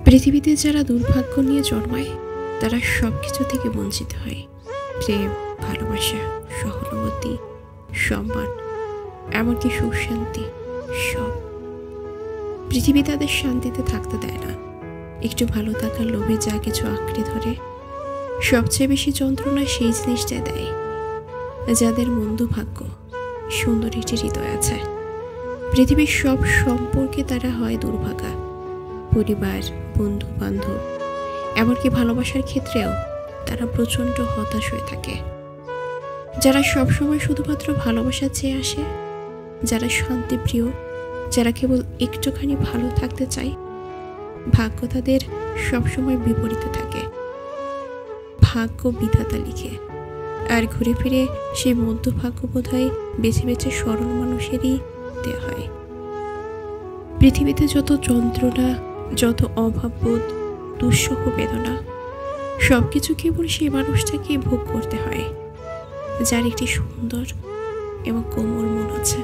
পৃথিবীতে যারা দুর্ভাগ্য নিয়ে জন্মায় তারা সবকিছু থেকে বঞ্চিত হয়। প্রেম, ভালোবাসা, সহানুভূতি, সম্মান, এমনকি সুশান্তি, সব। পৃথিবী তাদের শান্তিতে থাকতে দেয় না। একটু ভালো থাকার লোভে যা কিছু আঁকড়ে ধরে, সবচেয়ে বেশি যন্ত্রণা সেই জিনিসটাই দেয় যাদের মন্দ ভাগ্য, সুন্দর একটি হৃদয় আছে। পৃথিবীর সব সম্পর্কে তারা হয় দুর্ভাগা। পরিবার, বন্ধু বান্ধব, এমনকি ভালোবাসার ক্ষেত্রেও তারা প্রচণ্ড হতাশ হয়ে থাকে। যারা সবসময় শুধুমাত্র ভালোবাসা চেয়ে আসে, যারা শান্তিপ্রিয়, যারা কেবল একটুখানি ভালো থাকতে চায়, ভাগ্য তাদের সবসময় বিপরীতে থাকে। ভাগ্য বিধাতা লিখে, আর ঘুরে ফিরে সেই মধ্যভাগ্য বোধহয় বেছে বেছে সরল মানুষেরই দেওয়া হয়। পৃথিবীতে যত যন্ত্রণা, যত অভাববোধ, দুঃসহ বেদনা, সবকিছু কেবল সেই মানুষটাকে ভোগ করতে হয় যার একটি সুন্দর এবং কোমল মন আছে।